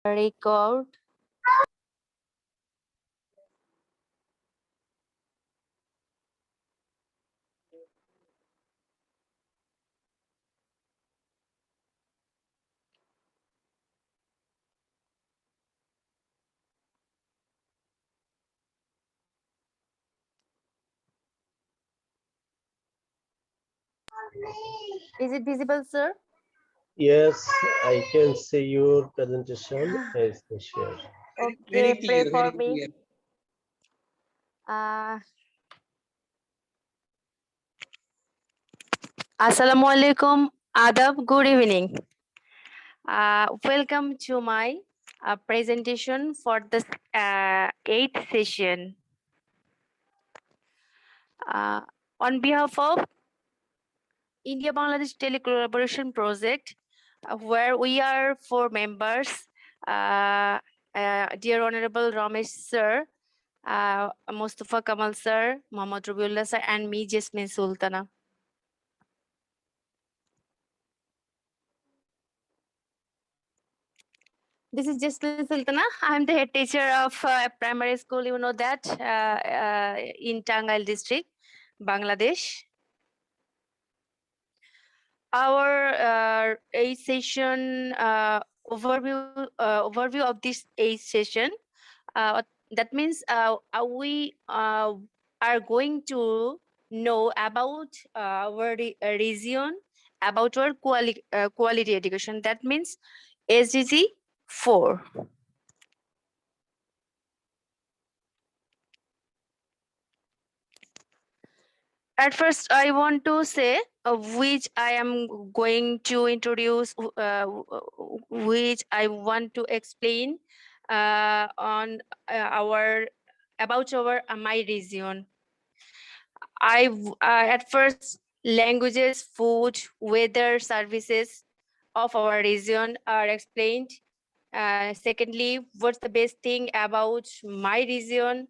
Record. Is it visible, sir? Yes, I can see your presentation is shared. Okay, pray for Very me. clear. Assalamualaikum, Adab, good evening. Welcome to my presentation for the 8th session. On behalf of India Bangladesh Telecollaboration Project, where we are 4 members, dear Honorable Ramesh sir, Mustafa Kamal sir, Mohammad Rabiullah sir, and me, Jesmin Sultana. This is Jesmin Sultana. I'm the head teacher of primary school, you know that, in Tangail district, Bangladesh. Our 8th session overview of this 8th session. That means we are going to know about our region, about our quality education. That means SDG 4. At first, I want to say which I am going to introduce, which I want to explain on about our my region. At first, languages, food, weather, services of our region are explained. Secondly, what's the best thing about my region?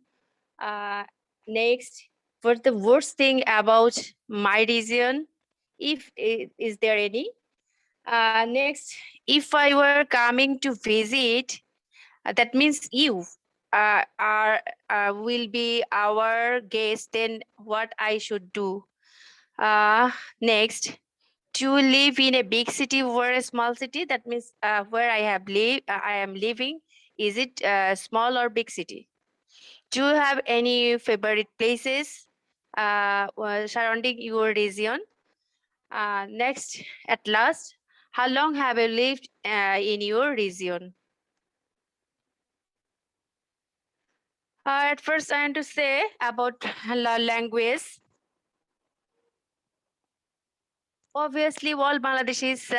Next, what's the worst thing about my region, if is there any? Next, if I were coming to visit, that means you are will be our guest, then what I should do? Next, to live in a big city or a small city, that means where I am living, is it small or big city? Do you have any favorite places surrounding your region? Next, at last, how long have you lived in your region? At first, I want to say about language. Obviously, all Bangladeshis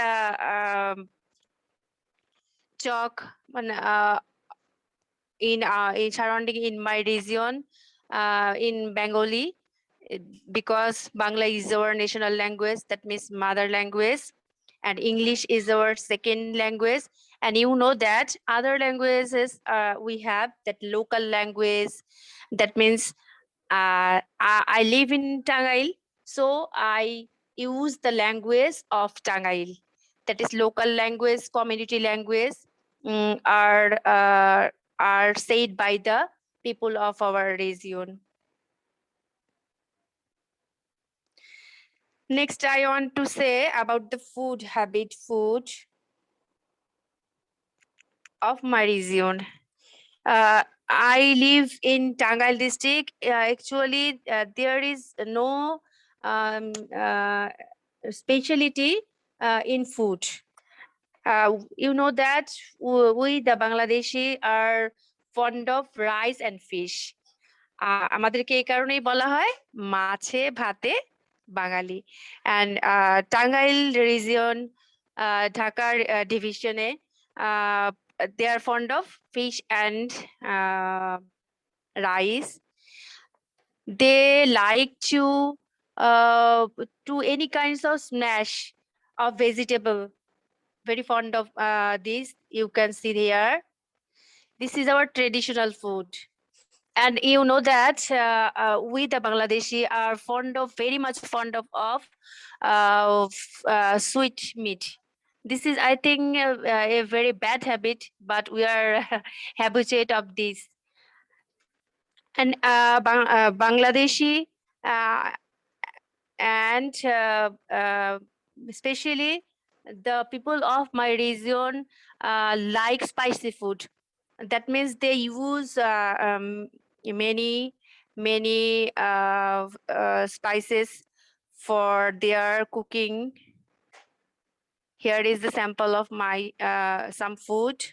talk in surrounding in my region in Bengali, because Bangla is our national language, that means mother language, and English is our second language. And you know that other languages we have that local language, that means I live in Tangail, so I use the language of Tangail, that is local language, community language, are said by the people of our region. Next, I want to say about the food of my region. I live in Tangail district. Actually, there is no specialty in food. You know that we the Bangladeshi are fond of rice and fish. আমাদেরকে এই কারণেই বলা হয় মাছে ভাতে বাঙালি। And Tangail region, Dhaka division, they are fond of fish and rice. They like to do any kinds of smash of vegetable. Very fond of this. You can see here. This is our traditional food. And you know that we the Bangladeshi are very much fond of sweet meat. This is, I think, a very bad habit, but we are habituated of this. And Bangladeshi uh, and especially the people of my region like spicy food. That means they use many spices for their cooking. Here is the sample of my some food.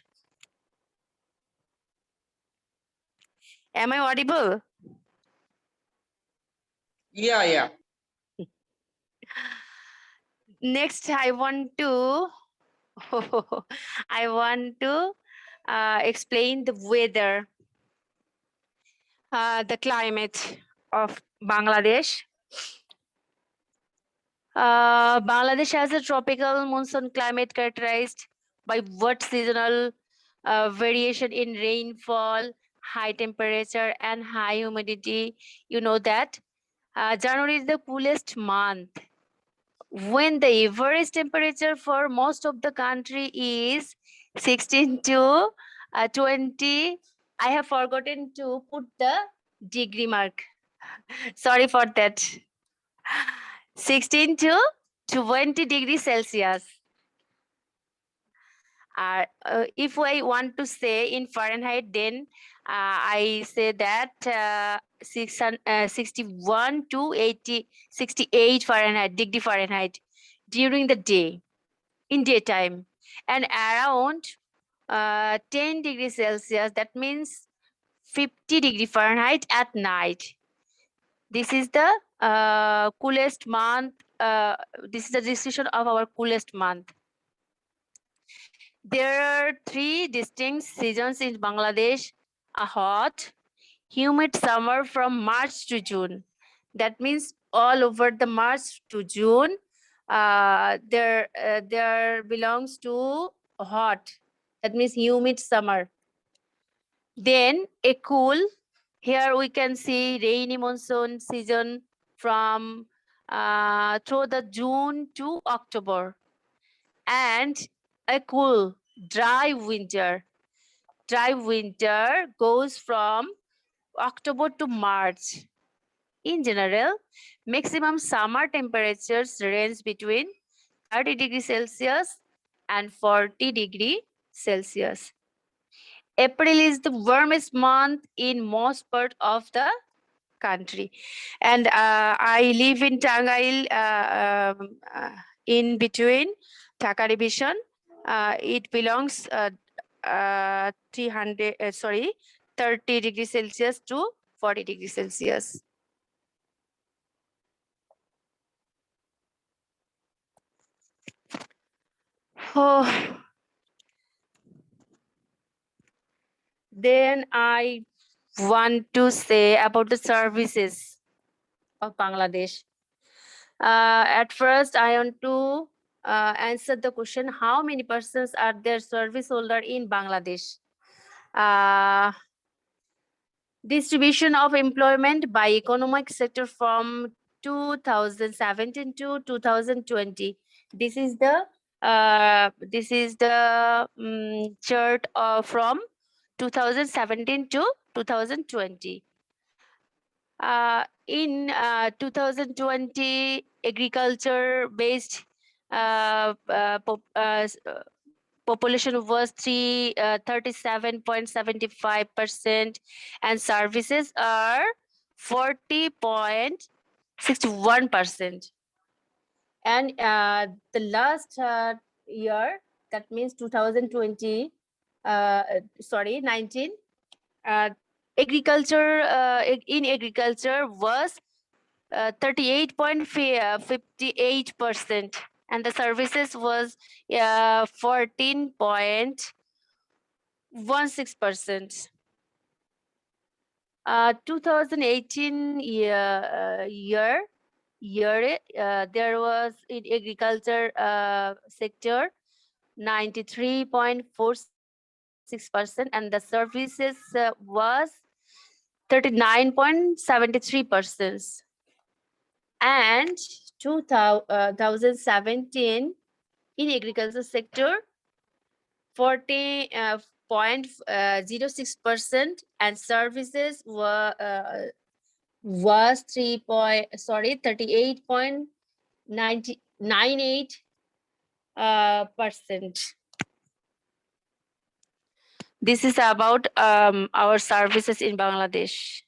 Am I audible? Yeah. Next, I want to explain the weather, the climate of Bangladesh. Bangladesh has a tropical monsoon climate characterized by what seasonal variation in rainfall, high temperature, and high humidity. You know that January is the coolest month, when the average temperature for most of the country is 16 to 20. I have forgotten to put the degree mark. Sorry for that. 16 to 20 degrees Celsius. If I want to say in Fahrenheit, then I say that 61 to 68 Fahrenheit, degree Fahrenheit during the day, in daytime, and around 10 degrees Celsius, that means 50 degree Fahrenheit at night. This is the coolest month. This is the description of our coolest month. There are 3 distinct seasons in Bangladesh: a hot, humid summer from March to June. That means all over the March to June, there belongs to hot. That means humid summer. Then a cool. Here we can see rainy monsoon season from through the June to October, and a cool dry winter. Dry winter goes from October to March. In general, maximum summer temperatures range between 30 degrees Celsius and 40 degrees Celsius. April is the warmest month in most part of the country. And I live in Tangail, in between Dhaka division. It belongs 30 degrees Celsius to 40 degrees Celsius. Oh. Then I want to say about the services of Bangladesh. At first, I want to answer the question: how many persons are there service holder in Bangladesh? Distribution of employment by economic sector from 2017 to 2020. This is the chart from 2017 to 2020. In 2020, agriculture-based population was 37.75%, and services are 40.61%. And the last year, that means 2020, 19, agriculture in agriculture was 38.58%, and the services was 14.16%. 2018 year there was in agriculture sector 93.46%, and the services was 39.73%. And 2017 In agriculture sector, 40.06%, and services was 38.98 percent. This is about our services in Bangladesh.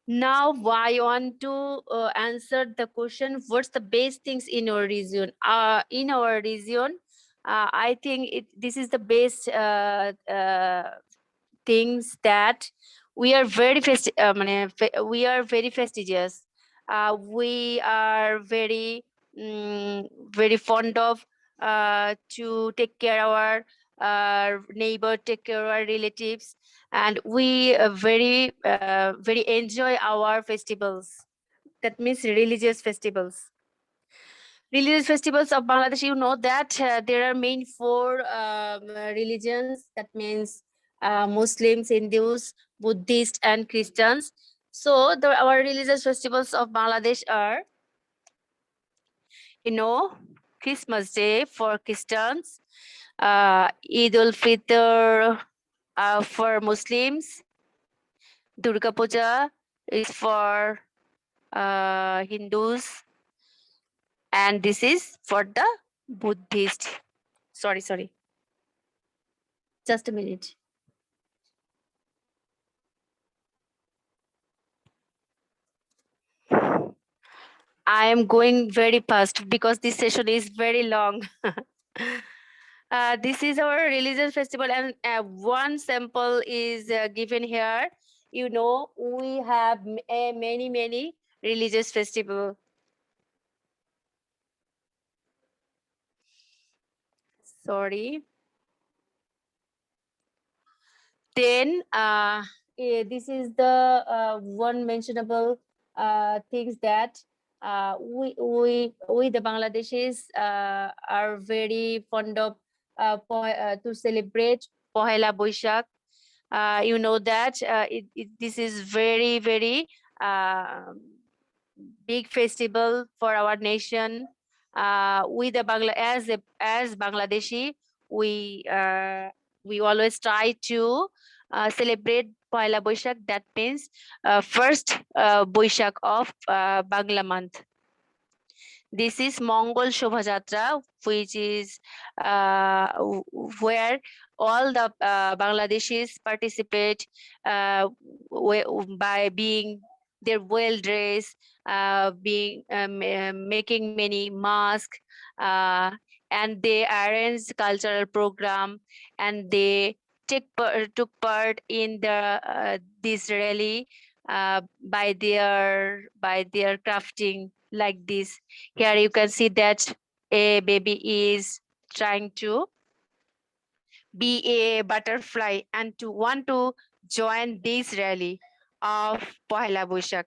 Now, I want to answer the question, what's the best things in our region? In our region, I think this is the best things that we are very we are very fastidious. We are very fond of to take care of our neighbor, take care of our relatives, and we very enjoy our festivals. That means religious festivals. Religious festivals of Bangladesh, you know that there are main four religions. That means Muslims, Hindus, Buddhists, and Christians. So our religious festivals of Bangladesh are, Christmas Day for Christians, Eid al-Fitr for Muslims, Durga Puja is for Hindus, and this is for the Buddhist. Sorry. Just a minute. I am going very fast because this session is very long. This is our religious festival, and one sample is given here. We have many religious festival. Sorry. Then this is the one mentionable things that we the Bangladeshis are very fond of to celebrate Pohela Boishakh. You know that this is very big festival for our nation. We the as Bangladeshi, we always try to celebrate Pohela Boishakh. That means first Boishakh of Bangla month. This is Mongol Shobha Jatra, which is where all the Bangladeshis participate by being their well dressed, making many masks, and they arrange cultural program, and they took part in this rally by their crafting like this. Here you can see that a baby is trying to be a butterfly and to want to join this rally of Pohela Boishakh.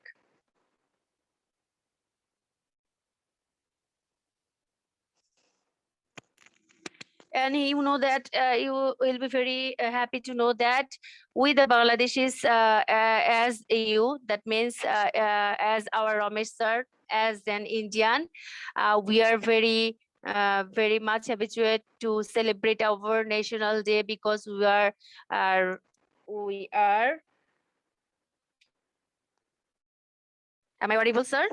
And you know that you will be very happy to know that we the Bangladeshis as you, that means as our Ramesh sir, as an Indian, we are very much habituated to celebrate our national day because we are am I audible, sir?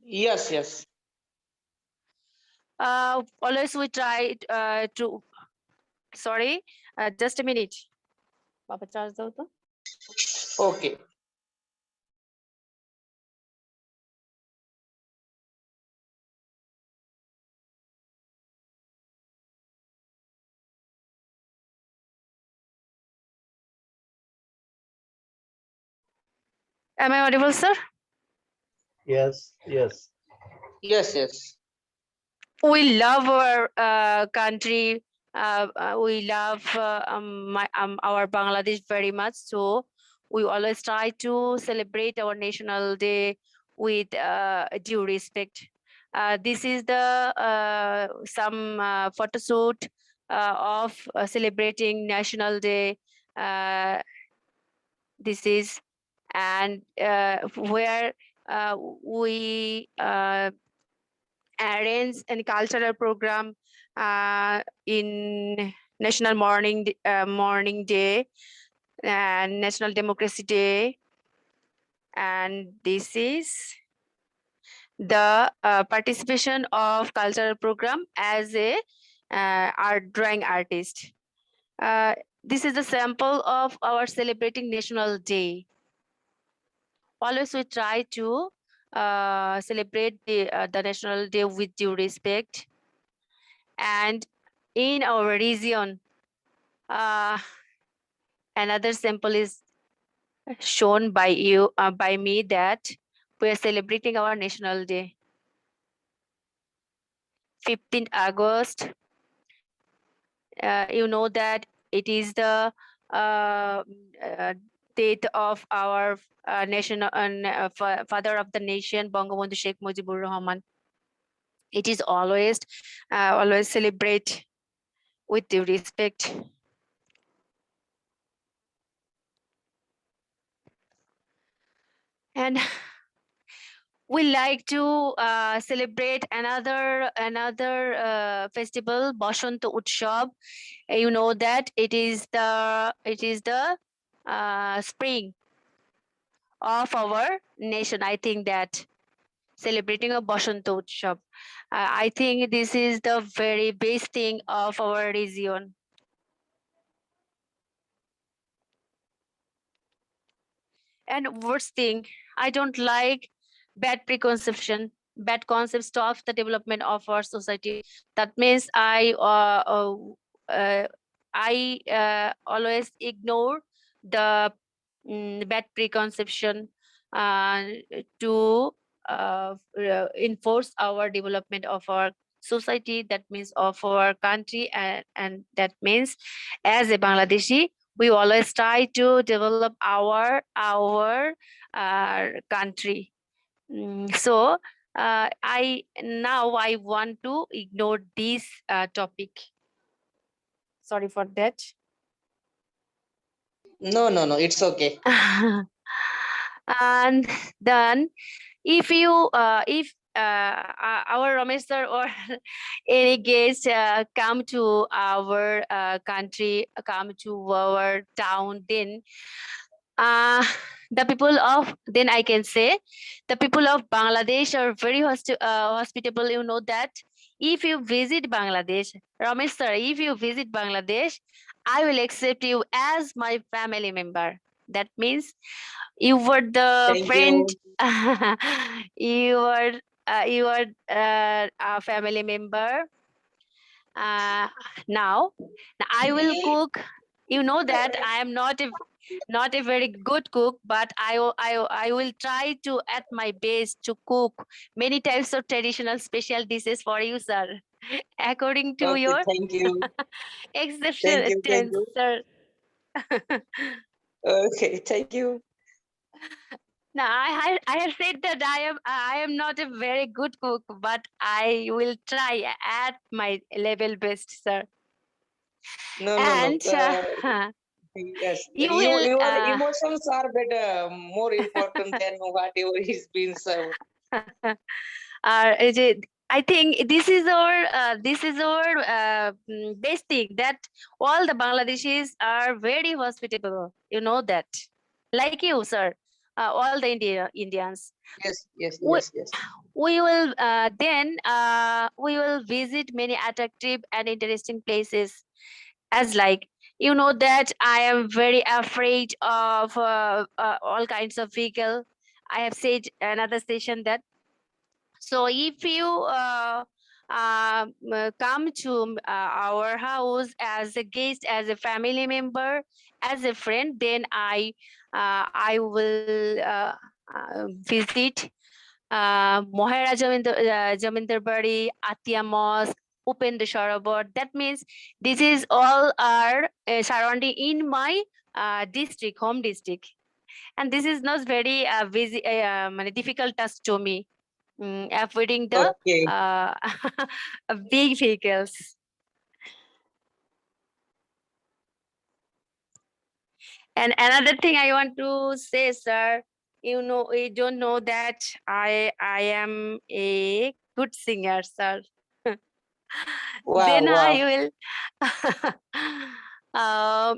Yes. Always we try to sorry, just a minute. Papa charge dao to. Okay. Am I audible, sir? Yes. Yes. We love our country. We love our Bangladesh very much. So we always try to celebrate our national day with due respect. This is the some photo shoot of celebrating National Day. This is and where we arrange a cultural program in National Morning Day and National Democracy Day, and this is the participation of cultural program as a art drawing artist. This is a sample of our celebrating National Day. Always we try to celebrate the National Day with due respect. And in our region, another sample is shown by you, by me, that we are celebrating our National Day. 15th August, you know that it is the date of our father of the nation, Bangabandhu Sheikh Mujibur Rahman. It is always celebrate with due respect. And we like to celebrate another festival, Bashanta Utsav. You know that it is the spring of our nation. I think that celebrating a Bashanta Utsav. I think this is the very best thing of our region. And worst thing, I don't like bad preconception, bad concepts of the development of our society. That means I always ignore the bad preconception uh, to enforce our development of our society. That means of our country, and that means as a Bangladeshi, we always try to develop our country. So I want to ignore this topic. Sorry for that. No, no, no. It's okay. And then if our Ramesh sir or any guest come to our country, come to our town, then the people of, then I can say the people of Bangladesh are very hospitable. You know that if you visit Bangladesh, Ramesh sir, if you visit Bangladesh, I will accept you as my family member. That means you were the Thank friend. you. You are a family member. Uh, now I will cook. You know that I am not a very good cook, but I will try to at my best to cook many types of traditional special dishes for you, sir, according to Okay, your thank you. Thank exception you, thank tense, you. sir. Okay, thank you. Now I have said that I am not a very good cook, but I will try at my level best, sir. No, no, no. And Yes, you will your emotions are better, more important than whatever is being served. I think this is our best thing, that all the Bangladeshis are very hospitable. You know that, like you, sir. All the Indians. Yes, yes, We, yes, yes. we will visit many attractive and interesting places, as like, you know that I am very afraid of all kinds of vehicle. I have said another station that, so if you come to our house as a guest, as a family member, as a friend, then I will visit Mohera Jamindar Bari, Atia Mosque, Upendra Sarovar. That means this is all are surrounding in my district, home district, and this is not very difficult task to me. Avoiding the Okay. big vehicles. And another thing I want to say, sir, You don't know that I am a good singer, sir. Wow, Then wow. I will. uh,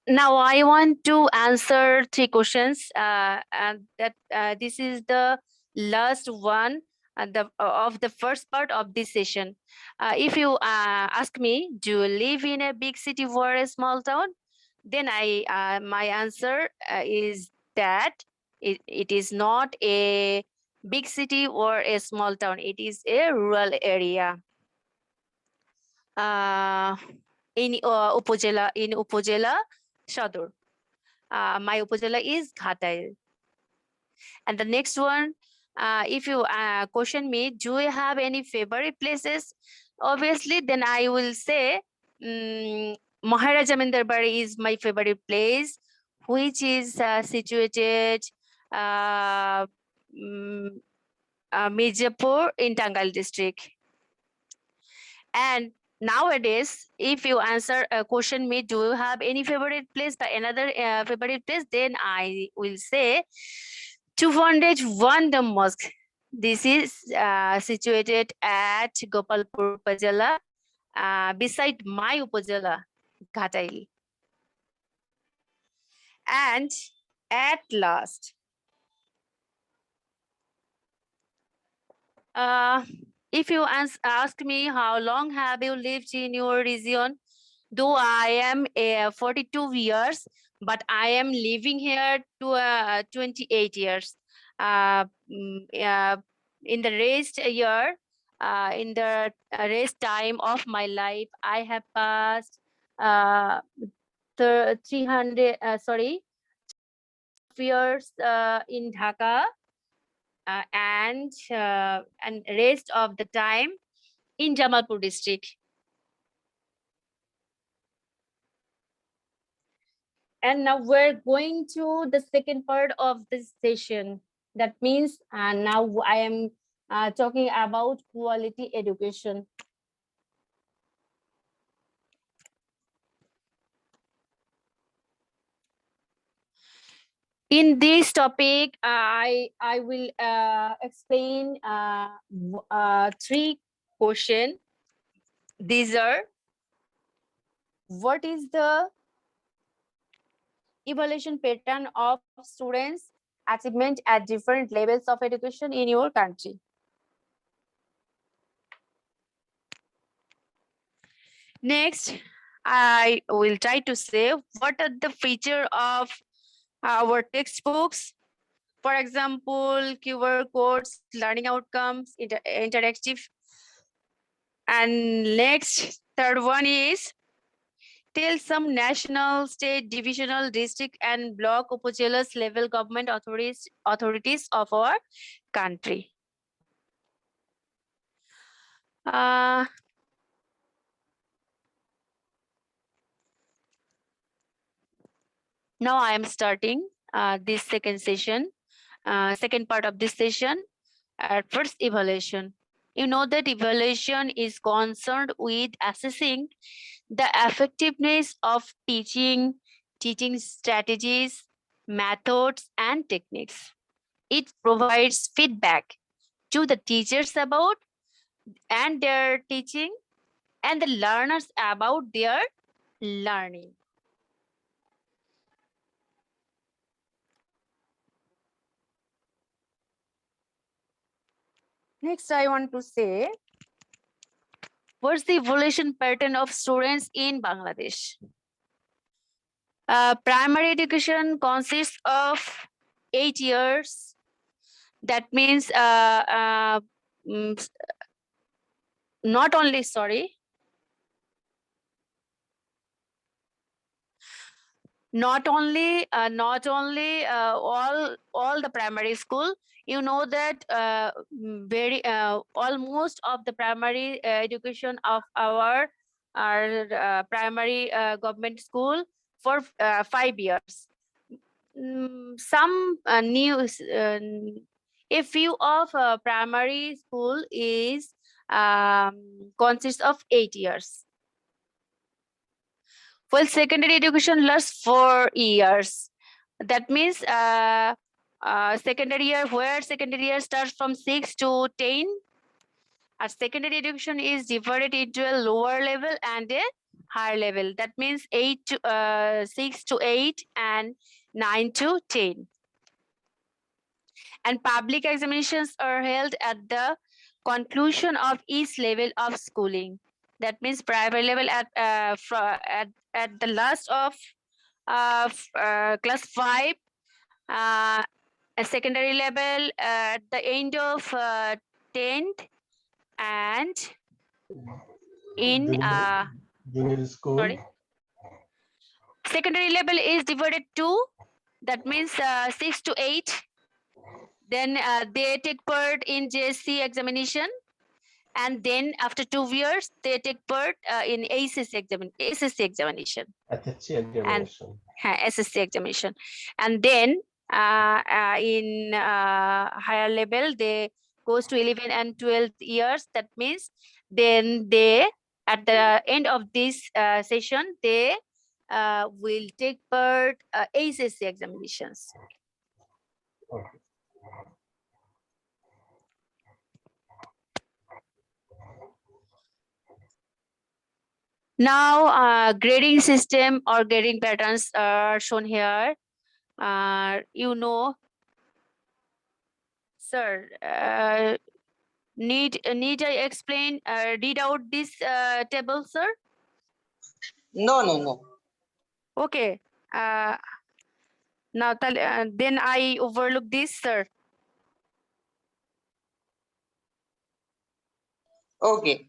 Now I want to answer three questions. And that this is the last one of the first part of this session. If you ask me, do you live in a big city or a small town? Then my answer is that it is not a big city or a small town. It is a rural area. In Upojela Shadur. My upajala is Ghatai. And the next one, if you question me, do you have any favorite places? Obviously, then I will say Maharaja Mindarbari is my favorite place, which is situated uh, mm, Mirzapur in Tangal district. And nowadays, if you answer a question me, do you have any favorite place by another favorite place? Then I will say 201 the mosque. This is situated at Gopalpur Upazila, beside my Upazila, Ghataili. And at last, if you ask me how long have you lived in your region, though I am 42 years, but I am living here to 28 years. In the rest year, in the rest time of my life, I have passed 300, sorry, 3.5 years in Dhaka, and rest of the time in Jamalpur district. And now we're going to the second part of this session. That means now I am talking about quality education. In this topic, I will explain three questions. These are: what is the evaluation pattern of students' achievement at different levels of education in your country? Next, I will try to say what are the features of our textbooks. For example, QR codes, learning outcomes, interactive. And next, third one is tell some national, state, divisional, district, and block upazilas level government authorities of our country. Now I am starting this second session, second part of this session. At first, evaluation. You know that evaluation is concerned with assessing the effectiveness of teaching strategies, methods, and techniques. It provides feedback to the teachers about and their teaching and the learners about their learning. Next, I want to say, what's the evolution pattern of students in Bangladesh? Primary education consists of 8 years. That means not only, sorry, not only all the primary school. You know that very almost of the primary education of our primary government school for 5 years. Some news, a few of primary school is consists of 8 years. Well, secondary education lasts 4 years. That means secondary year, where secondary year starts from 6 to 10. Our secondary education is divided into a lower level and a higher level. That means 6 to 8 and 9 to 10. And public examinations are held at the conclusion of each level of schooling. That means primary level at the last of class 5, a secondary level at the end of 10th, and in Junior school. sorry, secondary level is divided to, that means 6 to 8. Then they take part in JSC examination, and then after 2 years they take part in SSC examination. SSC examination. SSC examination, and then in higher level they goes to 11 and 12 years. That means then they, at the end of this session, they will take part SSC examinations. Okay. Now grading system or grading patterns are shown here. You know, sir, need I explain, read out this table, sir? No. Okay. Now then I overlook this, sir. Okay.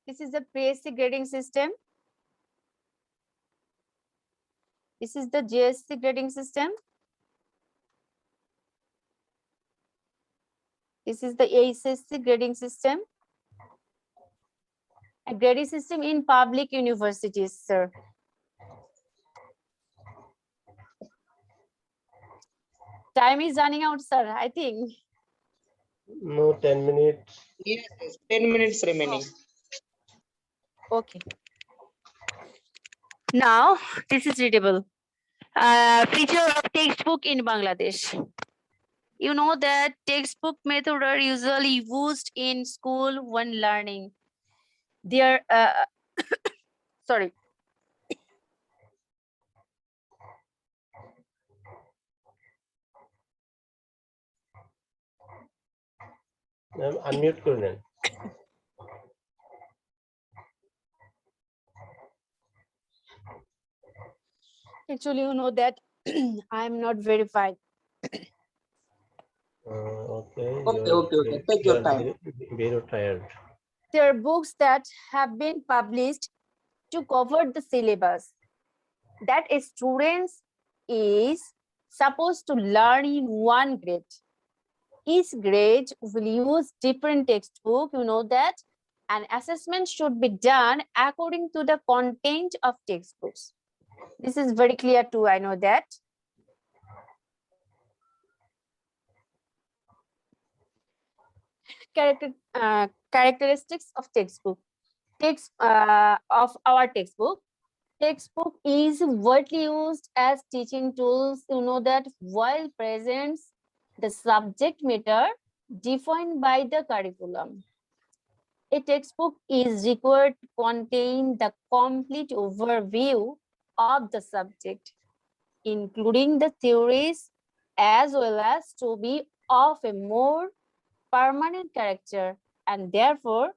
This is the PSC grading system. This is the JSC grading system. This is the ASSC grading system. A grading system in public universities, sir. Time is running out, sir, I think. No, 10 minutes. Yes, 10 minutes remaining. Okay. Now, this is readable. Feature of textbook in Bangladesh. You know that textbook method are usually used in school when learning. There, sorry. Unmute করে নেন। Actually, you know that I'm not verified. Okay. Okay. Take your time. Very tired. There are books that have been published to cover the syllabus that students is supposed to learn in one grade. Each grade will use different textbook, you know that, and assessment should be done according to the content of textbooks. This is very clear too, I know that. Characteristics of textbook. Of our textbook. Textbook is widely used as teaching tools, you know that, while presents the subject matter defined by the curriculum. A textbook is required to contain the complete overview of the subject, including the theories, as well as to be of a more permanent character, and therefore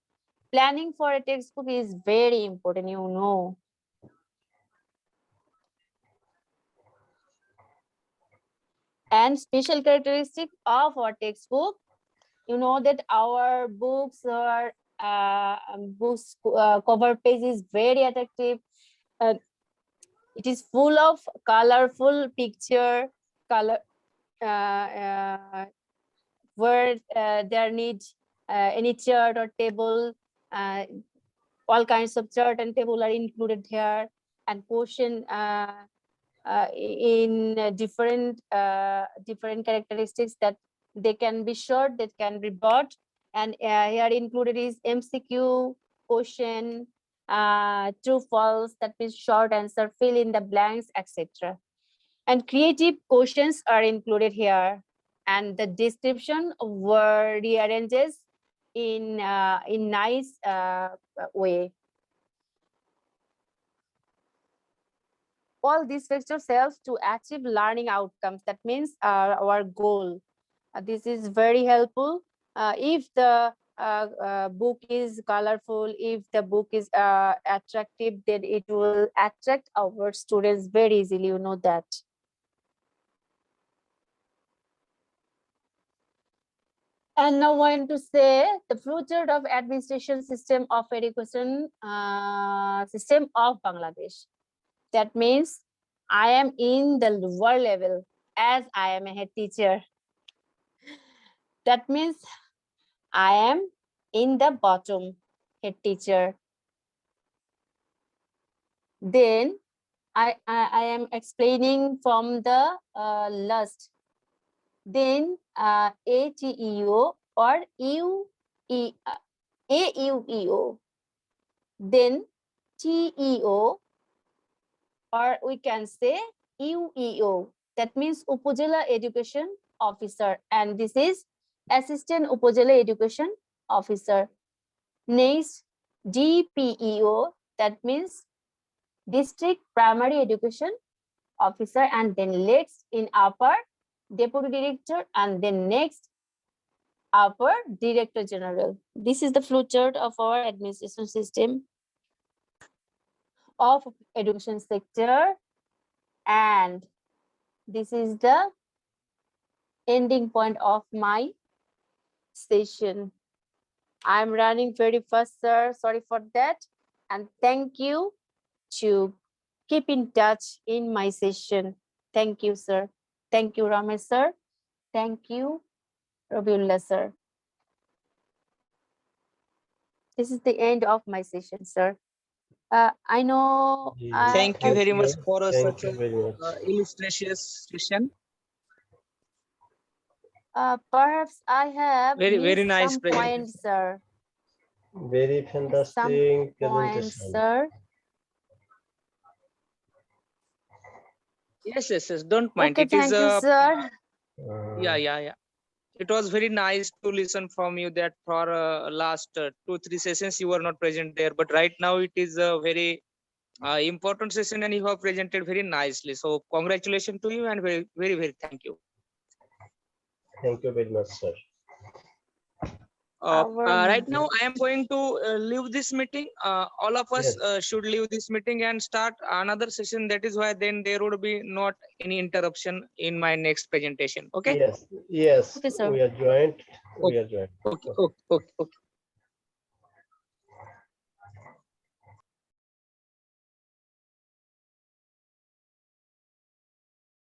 planning for a textbook is very important, you know. And special characteristic of our textbook, you know that our books are cover page is very attractive. It is full of colorful picture, where there need any chart or table. All kinds of chart and table are included here, and question in different characteristics, that they can be short, that can be broad, and here included is MCQ, question, true, false, that means short answer, fill in the blanks, etc. And creative questions are included here. And the description were rearranged in nice way. All these factors help to achieve learning outcomes. That means our goal. This is very helpful. If the book is colorful, if the book is attractive, then it will attract our students very easily. You know that. And now I want to say the future of administration system of education system of Bangladesh. That means I am in the lower level as I am a head teacher. That means I am in the bottom, head teacher. Then I am explaining from the last. Then ATEO or AUEO. Then TEO, or we can say UEO. That means Upazila Education Officer, and this is Assistant Upazila Education Officer. Next, DPEO, that means District Primary Education Officer, and then next in upper, Deputy Director, and then next upper Director General. This is the flowchart of our administration system of education sector, and this is the ending point of my session. I'm running very fast, sir. Sorry for that. And thank you to keep in touch in my session. Thank you, sir. Thank you, Ramesh, sir. Thank you, Rabiullah, sir. This is the end of my session, sir. I know. Thank you very much for Thank such you very much. illustrious session. Perhaps I have Very missed nice some presentation. points, sir. Very fantastic Points, presentation. sir. Yes. Don't mind. Okay, It is thank you, sir. yeah. It was very nice to listen from you that for last 2-3 sessions you were not present there, but right now it is a very important session and you have presented very nicely. So congratulations to you and very thank you. Thank you very much, sir. Right now I am going to leave this meeting. All of us Yes. should leave this meeting and start another session. That is why then there would be not any interruption in my next presentation. Okay. Yes. Okay, sir. We are joined. We are joined. Okay.